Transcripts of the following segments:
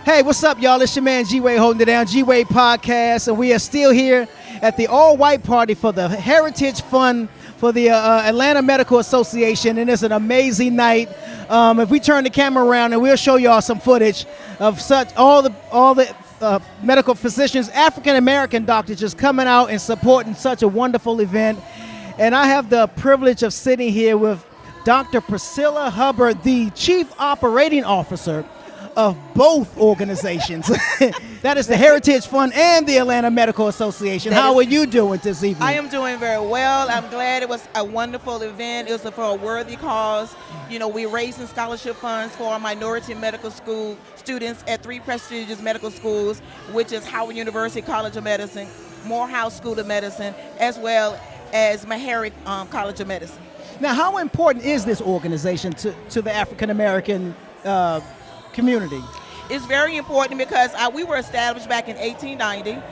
Hey, what's up, y'all? It's your man G-Wade holding it down, G-Wade Podcast, and we are still here at the all-white party for the Heritage Fund for the Atlanta Medical Association, and it's an amazing night. If we turn the camera around, and we'll show y'all some footage of all the medical physicians, African-American doctors just coming out and supporting such a wonderful event. And I have the privilege of sitting here with Dr. Priscilla Hubbard, the Chief Operating Officer of both organizations. That is the Heritage Fund and the Atlanta Medical Association. How are you doing this evening? I am doing very well. I'm glad it was a wonderful event. It was for a worthy cause. You know, we're raising scholarship funds for minority medical school students at 3 prestigious medical schools, which is Howard University College of Medicine, Morehouse School of Medicine, as well as Meharry College of Medicine. Now, how important is this organization to the African American community? It's very important because we were established back in 1890,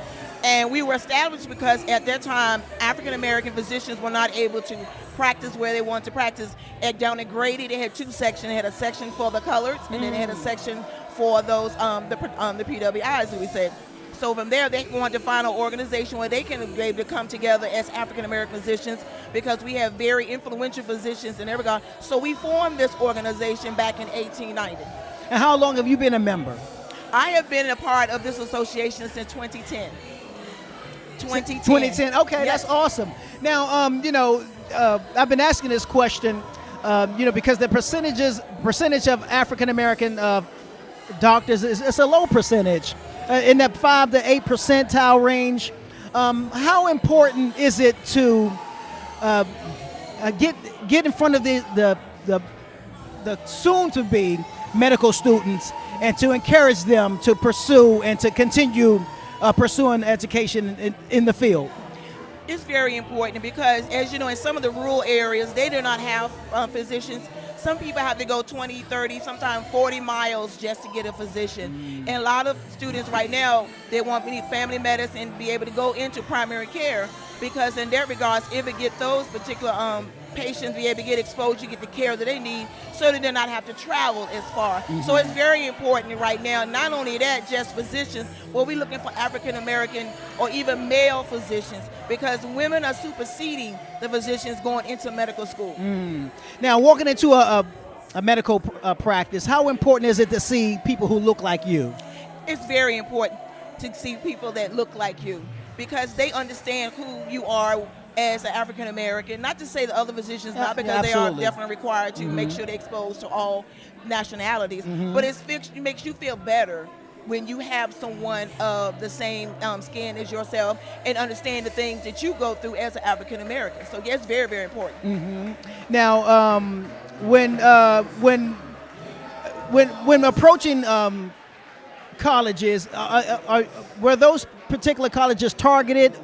and we were established because at that time African American physicians were not able to practice where they wanted to practice. Down at Grady, they had 2 sections. They had a section for the coloreds, and then they had a section for those the PWIs, as we said. So from there, they wanted to find an organization where they can be able to come together as African American physicians, because we have very influential physicians in every regard. So we formed this organization back in 1890. And how long have you been a member? I have been a part of this association since 2010. 2010. Okay, yes. That's awesome. Now, I've been asking this question, because the percentage of African American doctors is a low percentage, in that 5 to 8 percentile range. How important is it to get in front of the soon-to-be medical students and to encourage them to pursue and to continue pursuing education in the field? It's very important because, as you know, in some of the rural areas, they do not have physicians. Some people have to go 20, 30, sometimes 40 miles just to get a physician. And a lot of students right now, they want family medicine to be able to go into primary care, because in that regards, if it get those particular patients be able to get exposure, get the care that they need, so that they not have to travel as far. So it's very important right now. Not only that, just physicians, well, we're looking for African American or even male physicians, because women are superseding the physicians going into medical school. Now, walking into a medical practice, how important is it to see people who look like you? It's very important to see people that look like you, because they understand who you are as an African American. Not to say the other physicians not, because they are definitely required to make sure they're exposed to all nationalities, but it makes you feel better when you have someone of the same skin as yourself and understand the things that you go through as an African American. So yeah, it's very, very important. Now, when approaching colleges, were those particular colleges targeted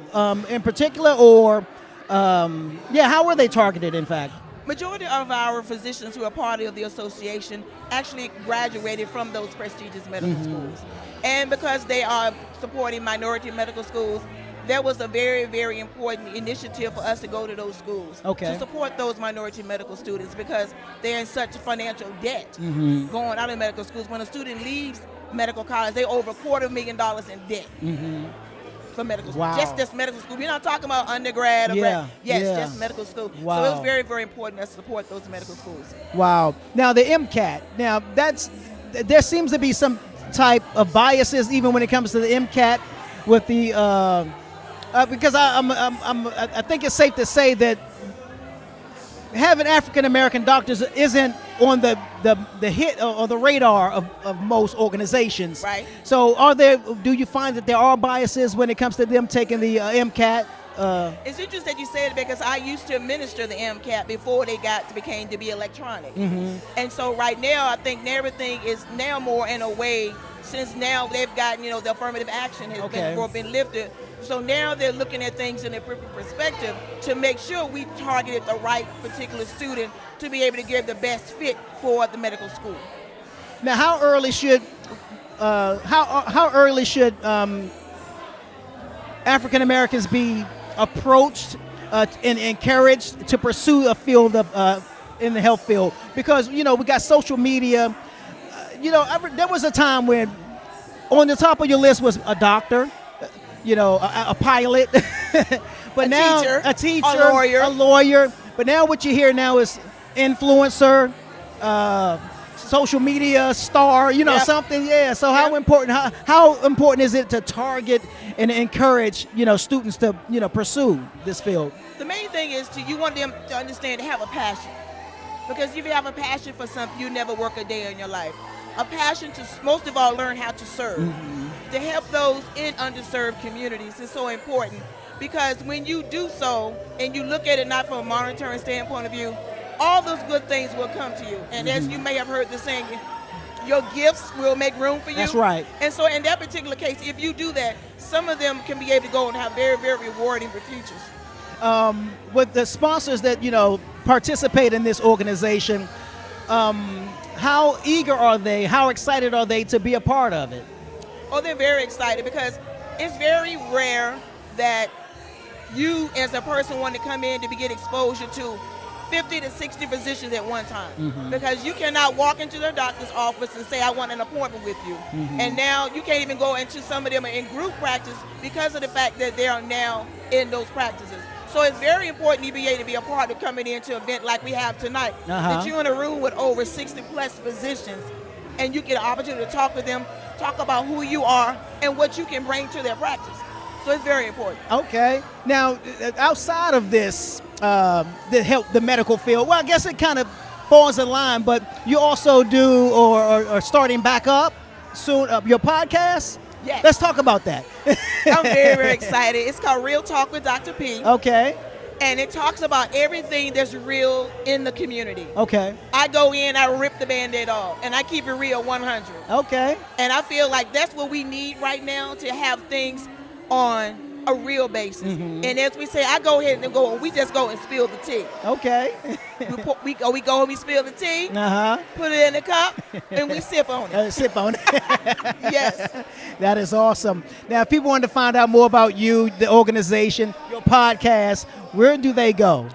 in particular, or how were they targeted, in fact? Majority of our physicians who are part of the association actually graduated from those prestigious medical schools. And because they are supporting minority medical schools, that was a very, very important initiative for us to go to those schools, to support those minority medical students, because they're in such financial debt going out of medical schools. When a student leaves medical college, they're over $250,000 in debt. For medical school. Wow. Just medical school. We're not talking about undergrad or just medical school. Wow. So it's very, very important to support those medical schools. Wow. Now, the MCAT. Now, there seems to be some type of biases even when it comes to the MCAT with the because I think it's safe to say that having African American doctors isn't on the hit or the radar of most organizations. Right. So do you find that there are biases when it comes to them taking the MCAT? It's interesting that you said it, because I used to administer the MCAT before they became to be electronic. And so right now, I think everything is now more in a way, since now they've gotten, the affirmative action has been lifted. So now they're looking at things in a different perspective to make sure we targeted the right particular student to be able to give the best fit for the medical school. Now, how early should African Americans be approached and encouraged to pursue a field of in the health field? Because we got social media. There was a time when on the top of your list was a doctor, a pilot, but a teacher, a lawyer. But now what you hear now is influencer, social media star, something. Yeah. So how important is it to target and encourage, students to, pursue this field? The main thing is you want them to understand to have a passion. Because if you have a passion for something, you never work a day in your life. A passion to, most of all, learn how to serve. To help those in underserved communities is so important. Because when you do so, and you look at it not from a monetary standpoint of view, all those good things will come to you. And as you may have heard the saying, your gifts will make room for you. That's right. And so in that particular case, if you do that, some of them can be able to go and have very, very rewarding futures. With the sponsors that, participate in this organization, how eager are they? How excited are they to be a part of it? Oh, they're very excited because it's very rare that you as a person want to come in to get exposure to 50 to 60 physicians at one time. Because you cannot walk into their doctor's office and say, I want an appointment with you. And now you can't even go into some of them in group practice because of the fact that they are now in those practices. So it's very important you be able to be a part of coming into an event like we have tonight. That you're in a room with over 60 plus physicians and you get an opportunity to talk with them, talk about who you are and what you can bring to their practice. So it's very important. Okay. Now, outside of this, the medical field, well, I guess it kind of falls in line, but you also do or starting back up soon your podcast? Yes. Let's talk about that. I'm very, very excited. It's called Real Talk with Dr. P. Okay. And it talks about everything that's real in the community. Okay. I go in, I rip the Band-Aid off, and I keep it real 100. Okay. And I feel like that's what we need right now to have things on a real basis. And as we say, I go ahead and we just go and spill the tea. Okay. we go and we spill the tea, put it in the cup, and we sip on it. Sip on it. Yes. That is awesome. Now, if people want to find out more about you, the organization, your podcast, where do they go?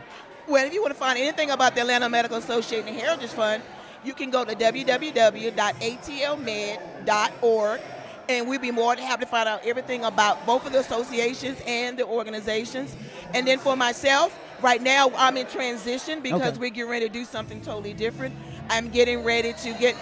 Well, if you want to find anything about the Atlanta Medical Association and Heritage Fund, you can go to www.atlmed.org. And we'd be more than happy to find out everything about both of the associations and the organizations. And then for myself, right now I'm in transition because we're getting ready to do something totally different. I'm getting ready to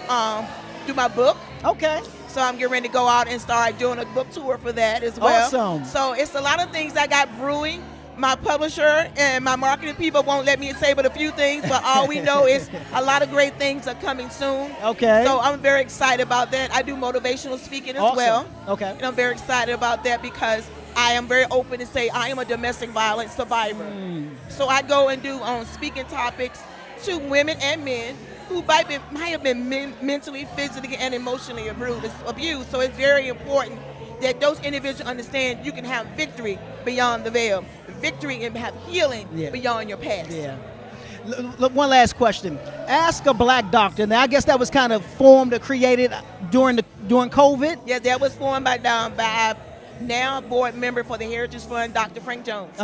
do my book. Okay. So I'm getting ready to go out and start doing a book tour for that as well. Awesome. So it's a lot of things I got brewing. My publisher and my marketing people won't let me say but a few things, but all we know is a lot of great things are coming soon. Okay. So I'm very excited about that. I do motivational speaking as well. Okay. And I'm very excited about that because I am very open to say I am a domestic violence survivor. So I go and do speaking topics to women and men who might have been mentally, physically, and emotionally abused. So it's very important that those individuals understand you can have victory beyond the veil, victory and have healing beyond your past. Yeah. One last question. Ask a Black doctor. Now, I guess that was kind of formed or created during COVID? Yeah, that was formed by now board member for the Heritage Fund, Dr. Frank Jones.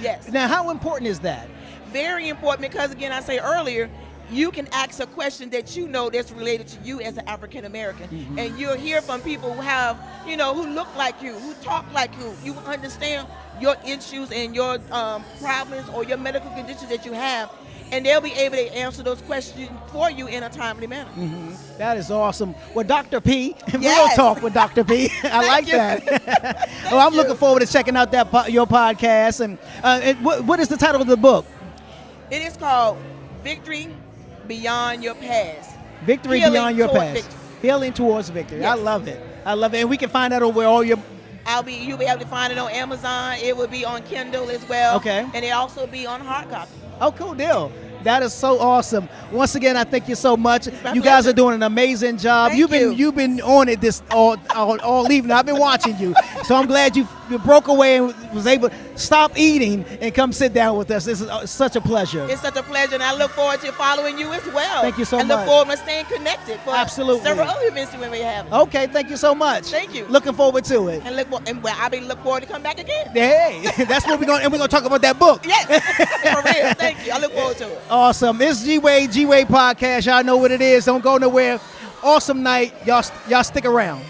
Yes. Now, how important is that? Very important because, again, I say earlier, you can ask a question that you know that's related to you as an African American. And you'll hear from people who have, who look like you, who talk like you. You understand your issues and your problems or your medical conditions that you have. And they'll be able to answer those questions for you in a timely manner. That is awesome. Well, Dr. P, Real Talk with Dr. P. I like that. Well, I'm looking forward to checking out your podcast. And what is the title of the book? It is called Victory Beyond Your Past. Victory Beyond Your Past. Victory. Healing towards victory. Yes. I love it. I love it. And we can find that over all your... You'll be able to find it on Amazon. It will be on Kindle as well. Okay. And it also be on hard copy. Oh, cool deal. That is so awesome. Once again, I thank you so much. You guys are doing an amazing job. You've been on it this all evening. I've been watching you. So I'm glad you broke away and was able to stop eating and come sit down with us. This is such a pleasure. It's such a pleasure, and I look forward to following you as well. Thank you so much. And look forward to staying connected for Absolutely. several other events we may have. Okay, thank you so much. Thank you. Looking forward to it. And I'll be looking forward to come back again. Hey, that's what we're going to talk about that book. Yes, for real. Thank you. I look forward to it. Awesome. It's G-Wade Podcast. Y'all know what it is. Don't go nowhere. Awesome night. Y'all stick around.